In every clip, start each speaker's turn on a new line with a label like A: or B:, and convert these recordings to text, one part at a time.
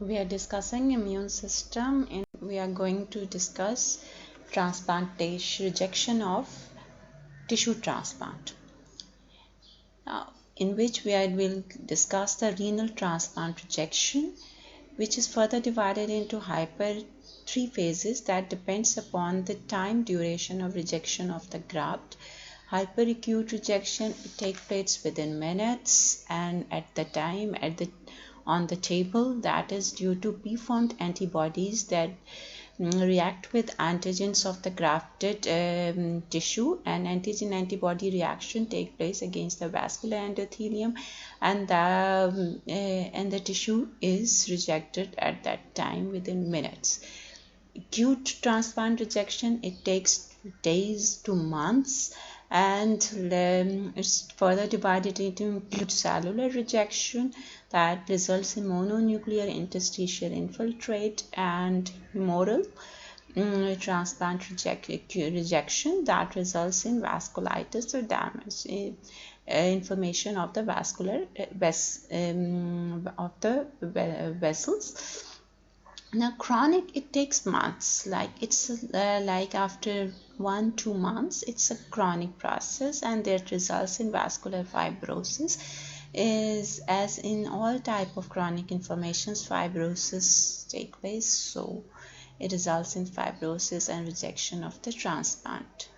A: We are discussing immune system and we are going to discuss transplantation, rejection of tissue transplant. Now, in which we will discuss the renal transplant rejection, which is further divided into three phases that depends upon the time duration of rejection of the graft. Hyperacute rejection, it takes place within minutes and at the time on the table, that is due to preformed antibodies that react with antigens of the grafted tissue, and antigen antibody reaction take place against the vascular endothelium, and the tissue is rejected at that time within minutes. Acute transplant rejection, it takes days to months, and it's further divided into acute cellular rejection that results in mononuclear interstitial infiltrate, and humoral transplant rejection that results in vasculitis or damage, inflammation of the vascular vessels. Now chronic, it takes months, like after 1-2 months, it's a chronic process, and that results in vascular fibrosis. As in all type of chronic inflammations, fibrosis take place, so it results in fibrosis and rejection of the transplant.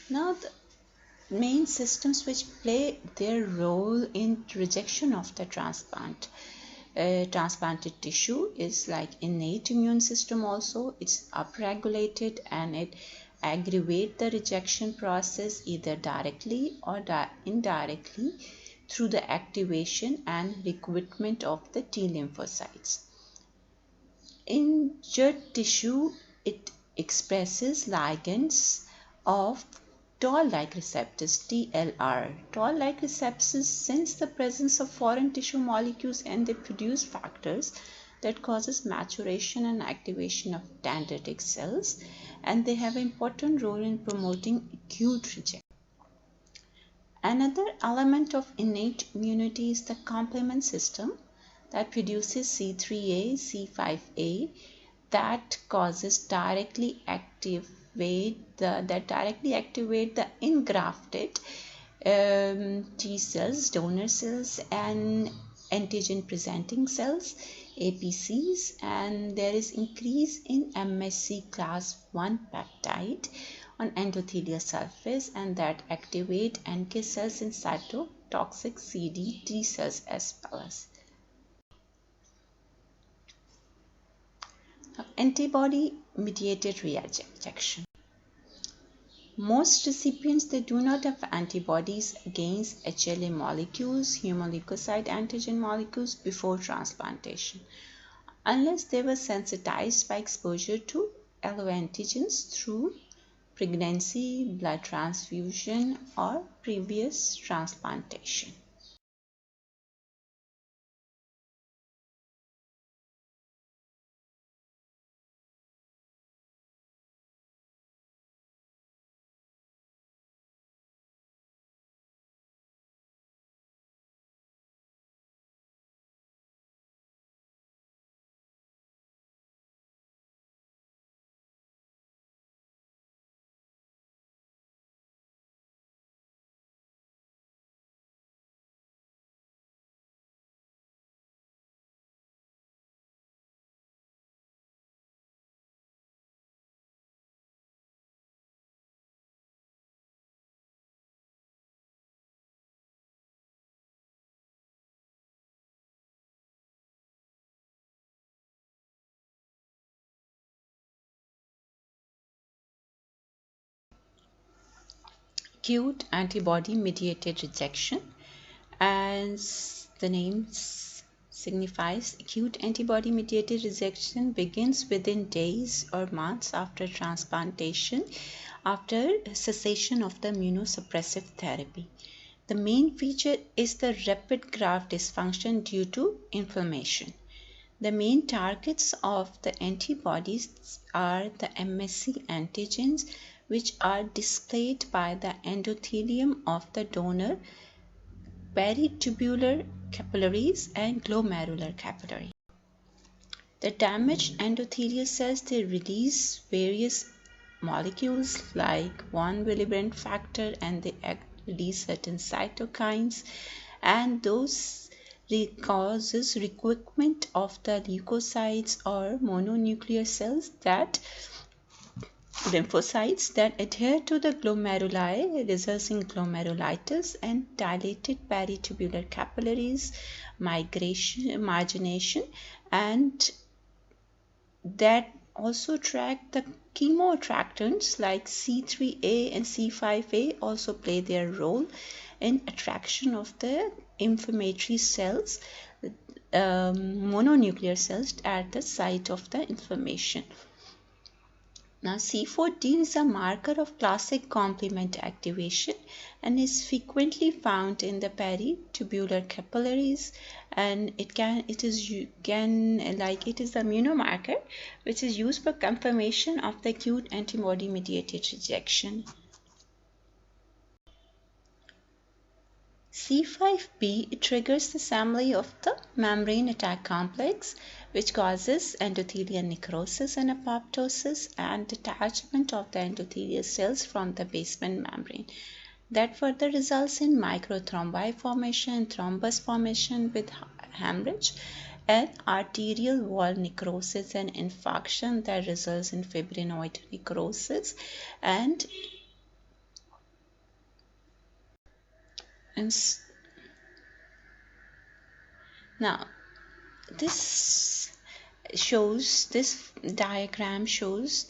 A: Now the main systems which play their role in rejection of the transplanted tissue is like innate immune system. Also, it's upregulated and it aggravate the rejection process either directly or indirectly through the activation and recruitment of the T lymphocytes. Injured tissue, it expresses ligands of toll-like receptors, TLR. Toll-like receptors sense the presence of foreign tissue molecules, and they produce factors that causes maturation and activation of dendritic cells, and they have an important role in promoting acute rejection. Another element of innate immunity is the complement system that produces C3a, C5a that directly activate the engrafted T cells, donor cells, and antigen presenting cells, APCs, and there is increase in MSC class 1 peptide on endothelial surface, and that activate NK cells in cytotoxic CD T cells as well as. Antibody-mediated rejection. Most recipients, they do not have antibodies against HLA molecules, human leukocyte antigen molecules, before transplantation, unless they were sensitized by exposure to alloantigens through pregnancy, blood transfusion, or previous transplantation. Acute antibody-mediated rejection, as the name signifies, acute antibody-mediated rejection begins within days or months after transplantation, after cessation of the immunosuppressive therapy. The main feature is the rapid graft dysfunction due to inflammation. The main targets of the antibodies are the MSC antigens, which are displayed by the endothelium of the donor peritubular capillaries and glomerular capillary. The damaged endothelial cells, they release various molecules like 1 Willebrand factor, and they release certain cytokines, and those causes recruitment of the leukocytes or mononuclear cells, that lymphocytes that adhere to the glomeruli, results in glomerulitis and dilated peritubular capillaries, margination, and that also track the chemoattractants like C3A and C5A, also play their role in attraction of the inflammatory cells, mononuclear cells at the site of the inflammation. Now, C4D is a marker of classic complement activation and is frequently found in the peritubular capillaries, and it is the immunomarker which is used for confirmation of the acute antibody-mediated rejection. C5b triggers the assembly of the membrane attack complex, which causes endothelial necrosis and apoptosis and detachment of the endothelial cells from the basement membrane. That further results in microthrombi formation, thrombus formation with hemorrhage, and arterial wall necrosis and infarction that results in fibrinoid necrosis, and now this diagram shows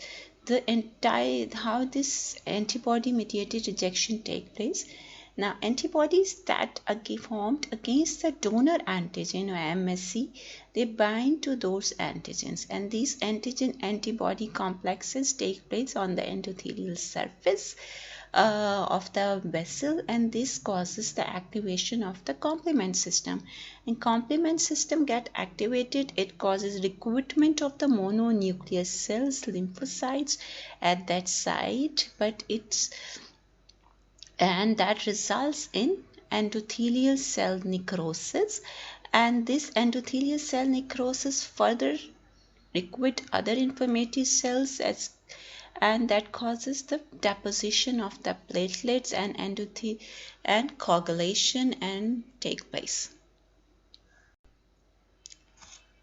A: how this antibody mediated rejection take place. Now, antibodies that are formed against the donor antigen or MSC, they bind to those antigens, and these antigen antibody complexes take place on the endothelial surface of the vessel, and this causes the activation of the complement system. And complement system get activated, it causes recruitment of the mononuclear cells, lymphocytes at that site, and that results in endothelial cell necrosis, and this endothelial cell necrosis further recruit other inflammatory cells and that causes the deposition of the platelets and coagulation and take place.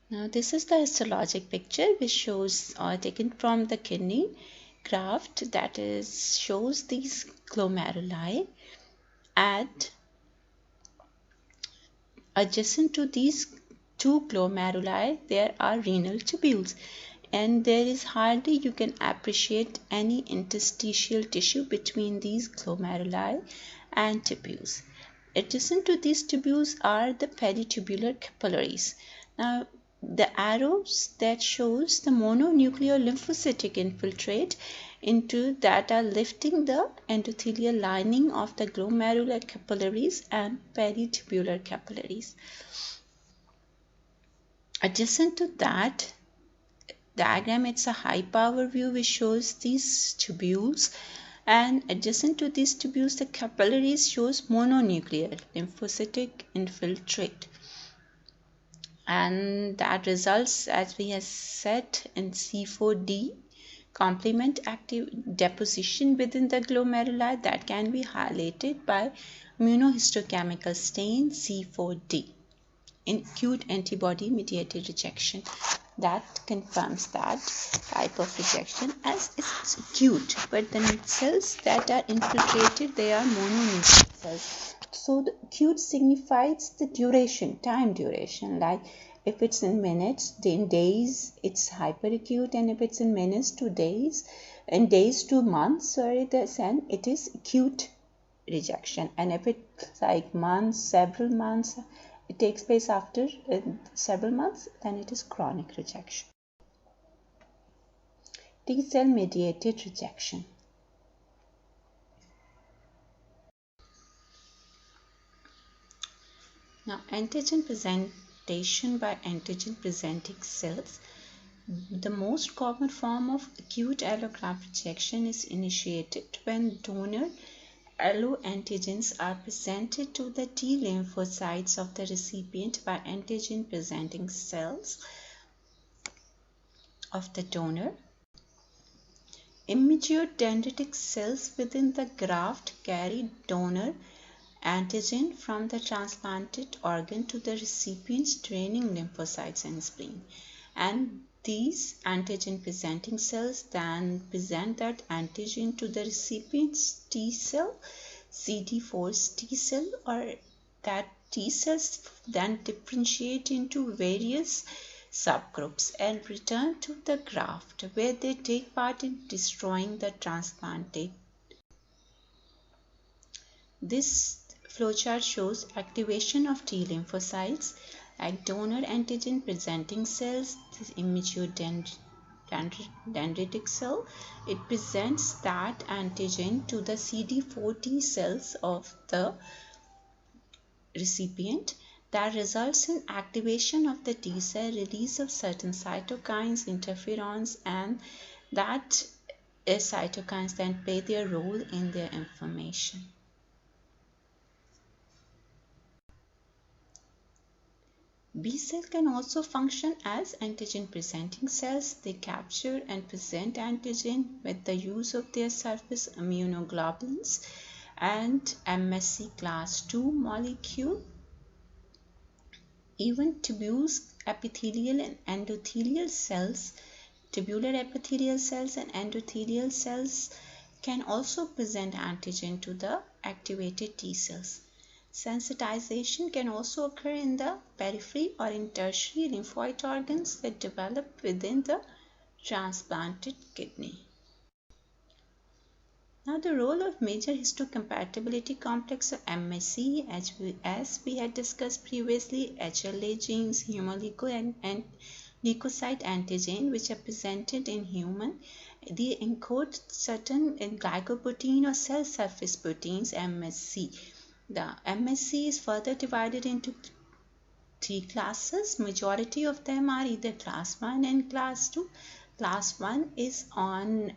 A: Now, this is the histologic picture which shows taken from the kidney graft, that is shows these glomeruli, and adjacent to these two glomeruli there are renal tubules, and there is hardly you can appreciate any interstitial tissue between these glomeruli and tubules. Adjacent to these tubules are the peritubular capillaries. Now, the arrows that shows the mononuclear lymphocytic infiltrate into that are lifting the endothelial lining of the glomerular capillaries and peritubular capillaries. Adjacent to that diagram, it's a high power view which shows these tubules, and adjacent to these tubules the capillaries shows mononuclear lymphocytic infiltrate, and that results, as we have said, in C4D complement active deposition within the glomeruli that can be highlighted by immunohistochemical stain C4D in acute antibody mediated rejection. That confirms that type of rejection as it's acute, but the cells that are infiltrated, they are mononuclear cells. So the acute signifies the duration, time duration, like if it's in minutes, in days, it's hyperacute, and if it's in minutes to days, in days to months, then it is acute rejection. And if it's like months, several months, it takes place after several months, then it is chronic rejection. T-cell mediated rejection. Now, antigen presentation by antigen presenting cells. The most common form of acute allograft rejection is initiated when donor alloantigens are presented to the T lymphocytes of the recipient by antigen-presenting cells of the donor. Immature dendritic cells within the graft carry donor antigen from the transplanted organ to the recipient's draining lymphocytes and spleen. And these antigen-presenting cells then present that antigen to the recipient's T cell, CD4's T cell, or that T cells then differentiate into various subgroups and return to the graft where they take part in destroying the transplanted. This flowchart shows activation of T lymphocytes like donor antigen presenting cells, this immature dendritic cell. It presents that antigen to the CD4 T cells of the recipient. That results in activation of the T cell, release of certain cytokines, interferons, and that cytokines then play their role in their inflammation. B cell can also function as antigen-presenting cells. They capture and present antigen with the use of their surface immunoglobulins and MSC class II molecule. Even tubules, epithelial and endothelial cells, tubular epithelial cells and endothelial cells can also present antigen to the activated T cells. Sensitization can also occur in the periphery or in tertiary lymphoid organs that develop within the transplanted kidney. Now, the role of major histocompatibility complex of MSC, as we had discussed previously, HLA genes, humoleucine and leukocyte antigen, which are presented in human, they encode certain glycoprotein or cell surface proteins, MSC. The MSC is further divided into three classes. Majority of them are either class 1 and class 2. Class 1 is on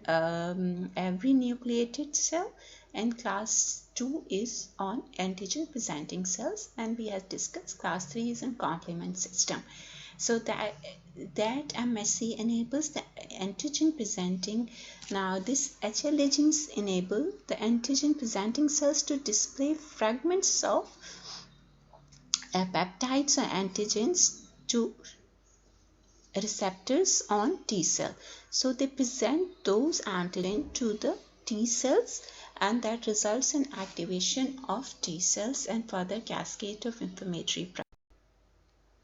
A: every nucleated cell and class 2 is on antigen presenting cells, and we have discussed class 3 is in complement system. So that MSC enables the antigen presenting. Now this HLA genes enable the antigen presenting cells to display fragments of peptides or antigens to receptors on T cell. So they present those antigen to the T cells, and that results in activation of T cells and further cascade of inflammatory processes.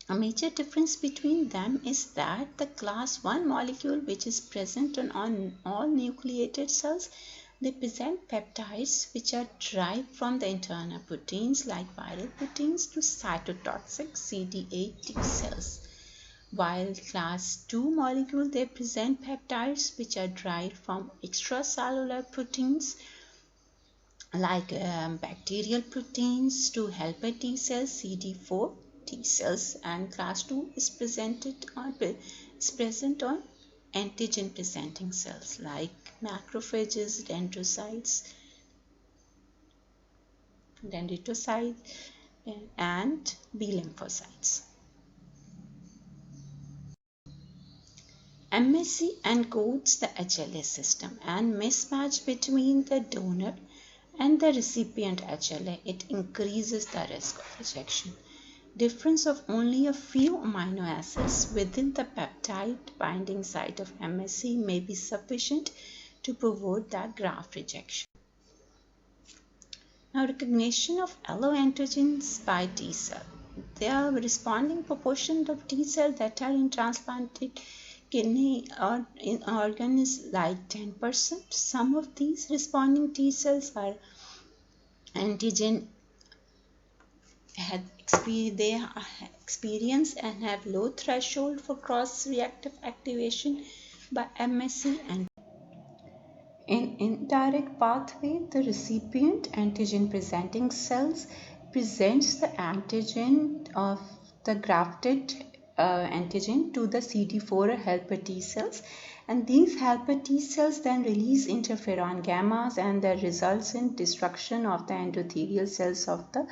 A: A major difference between them is that the class 1 molecule, which is present on all nucleated cells, they present peptides which are derived from the internal proteins like viral proteins to cytotoxic CD8 T cells. While class 2 molecule, they present peptides which are derived from extracellular proteins like bacterial proteins to helper T cells, CD4 T cells, and class 2 is present on antigen presenting cells like macrophages, dendritocytes, and B lymphocytes. MSC encodes the HLA system, and mismatch between the donor and the recipient HLA, it increases the risk of rejection. Difference of only a few amino acids within the peptide binding site of MSC may be sufficient to provoke that graft rejection. Now, recognition of alloantigens by T cell. The responding proportion of T cells that are in transplanted kidney or in organ is like 10%. Some of these responding T cells are antigen they experience and have low threshold for cross-reactive activation by MSC, and in indirect pathway, the recipient antigen presenting cells presents the antigen of the grafted antigen to the CD4 helper T cells, And these helper T cells then release interferon gammas, and that results in destruction of the endothelial cells of the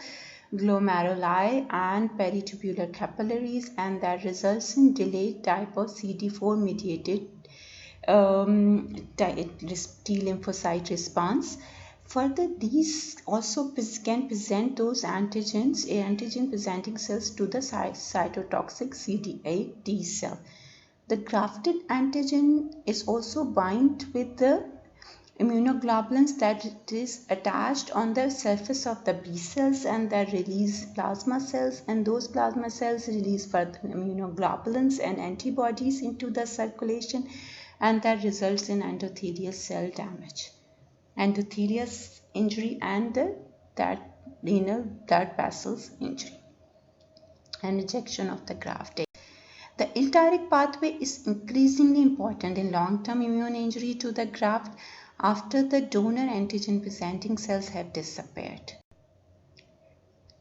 A: glomeruli and peritubular capillaries, and that results in delayed type of CD4 mediated T lymphocyte response. Further, these also can present those antigen presenting cells to the cytotoxic CD8 T cell. The grafted antigen is also bind with the immunoglobulins that is attached on the surface of the B cells, and that release plasma cells, and those plasma cells release further immunoglobulins and antibodies into the circulation, and that results in endothelial cell damage, endothelial injury, and that renal blood vessels injury and rejection of the graft. The indirect pathway is increasingly important in long-term immune injury to the graft after the donor antigen presenting cells have disappeared.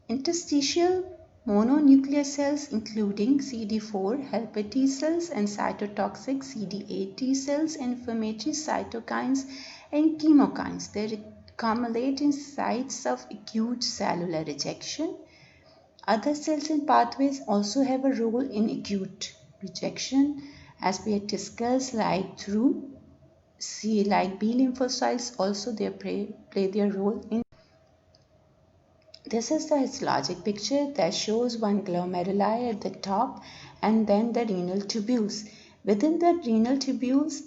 A: Interstitial mononuclear cells, including CD4 helper T cells and cytotoxic CD8 T cells, inflammatory cytokines and chemokines, they accumulate in sites of acute cellular rejection. Other cells and pathways also have a role in acute rejection, as we had discussed, like B lymphocytes also they play their role in. This is the histologic picture that shows one glomeruli at the top and then the renal tubules. Within the renal tubules,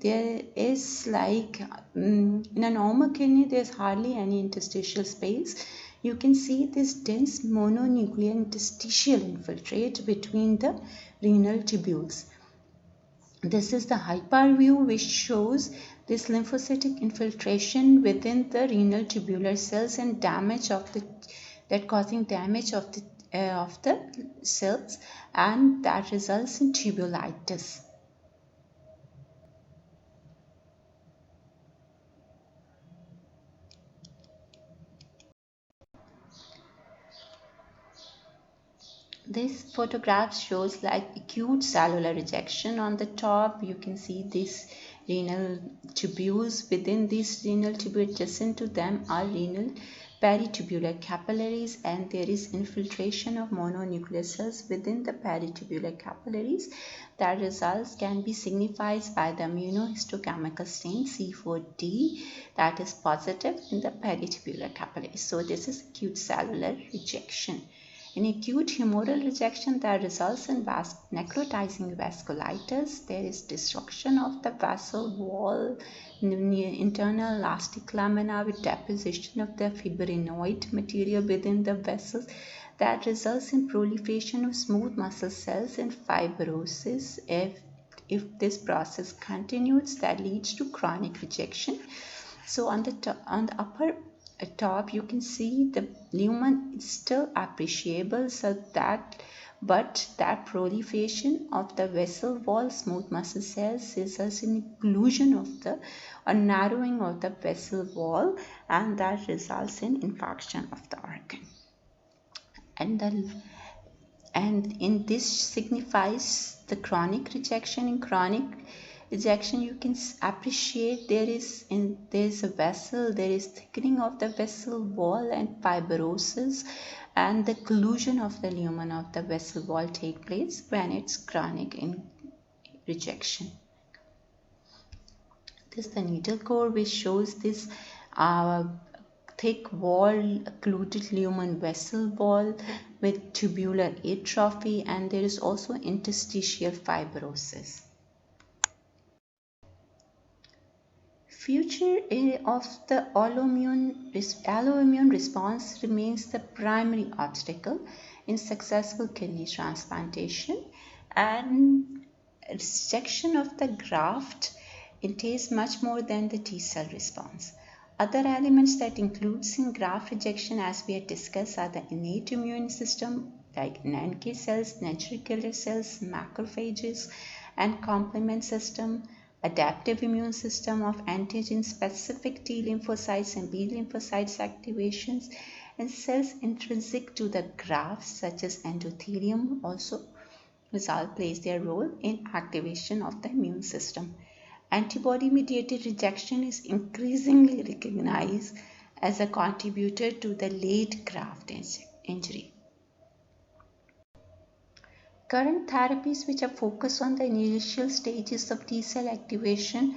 A: there is in a normal kidney, there's hardly any interstitial space. You can see this dense mononuclear interstitial infiltrate between the renal tubules. This is the hyper view, which shows this lymphocytic infiltration within the renal tubular cells and causing damage of the cells, and that results in tubulitis. This photograph shows acute cellular rejection. On the top, you can see these renal tubules. Within these renal tubules, adjacent to them are renal peritubular capillaries, and there is infiltration of mononuclear cells within the peritubular capillaries. That results can be signified by the immunohistochemical stain C4D that is positive in the peritubular capillaries. So this is acute cellular rejection. In acute humoral rejection, that results in necrotizing vasculitis. There is destruction of the vessel wall, internal elastic lamina with deposition of the fibrinoid material within the vessels. That results in proliferation of smooth muscle cells and fibrosis. If this process continues, that leads to chronic rejection. So on the upper top, you can see the lumen is still appreciable, but that proliferation of the vessel wall smooth muscle cells results in occlusion of or narrowing of the vessel wall, and that results in infarction of the organ. And in this signifies the chronic rejection. In chronic rejection, you can appreciate there is a vessel, there is thickening of the vessel wall and fibrosis, and the occlusion of the lumen of the vessel wall take place when it's chronic in rejection. This is the needle core, which shows this thick wall, occluded lumen vessel wall with tubular atrophy, and there is also interstitial fibrosis. Future of the alloimmune response remains the primary obstacle in successful kidney transplantation, and rejection of the graft entails much more than the T cell response. Other elements that includes in graft rejection, as we had discussed, are the innate immune system like NK cells, natural killer cells, macrophages, and complement system, adaptive immune system of antigen-specific T lymphocytes and B lymphocytes activations, and cells intrinsic to the graft such as endothelium also plays their role in activation of the immune system. Antibody-mediated rejection is increasingly recognized as a contributor to the late graft injury. Current therapies which are focused on the initial stages of T-cell activation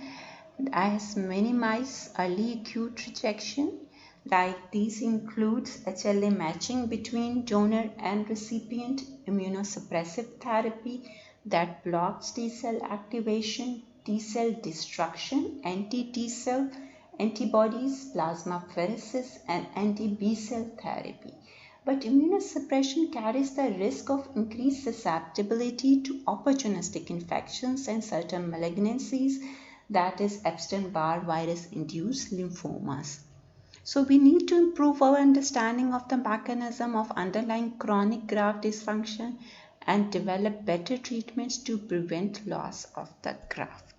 A: as minimize early acute rejection. Like these includes HLA matching between donor and recipient, immunosuppressive therapy that blocks T-cell activation, T-cell destruction, anti-T-cell antibodies, plasmapheresis, and anti-B cell therapy. But immunosuppression carries the risk of increased susceptibility to opportunistic infections and certain malignancies, that is Epstein-Barr virus-induced lymphomas. So we need to improve our understanding of the mechanism of underlying chronic graft dysfunction and develop better treatments to prevent loss of the graft.